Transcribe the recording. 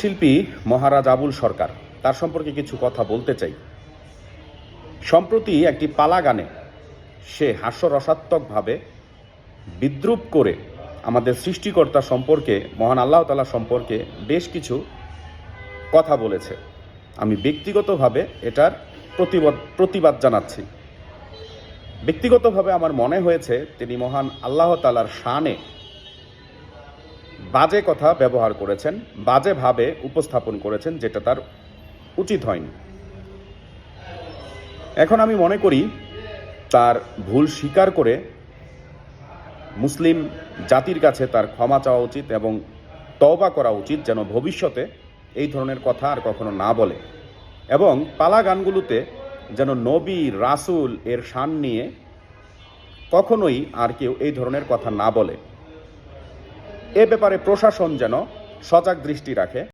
শিল্পী মহারাজ আবুল সরকার, তার সম্পর্কে কিছু কথা বলতে চাই। সম্প্রতি একটি পালা গানে সে হাস্যরসাত্মকভাবে বিদ্রূপ করে আমাদের সৃষ্টিকর্তা সম্পর্কে, মহান আল্লাহ তাআলা সম্পর্কে বেশ কিছু কথা বলেছে। আমি ব্যক্তিগতভাবে এটার প্রতিবাদ জানাচ্ছি। ব্যক্তিগতভাবে আমার মনে হয়েছে তিনি মহান আল্লাহ তাআলার শানে বাজে কথা ব্যবহার করেছেন, বাজেভাবে উপস্থাপন করেছেন, যেটা তার উচিত হয়নি। এখন আমি মনে করি তার ভুল স্বীকার করে মুসলিম জাতির কাছে তার ক্ষমা চাওয়া উচিত এবং তওবা করা উচিত, যেন ভবিষ্যতে এই ধরনের কথা আর কখনো না বলে, এবং পালা গানগুলোতে যেন নবী রাসূল এর শান নিয়ে কখনোই আর কেউ এই ধরনের কথা না বলে। এ ব্যাপারে প্রশাসন যেন সজাগ দৃষ্টি রাখে।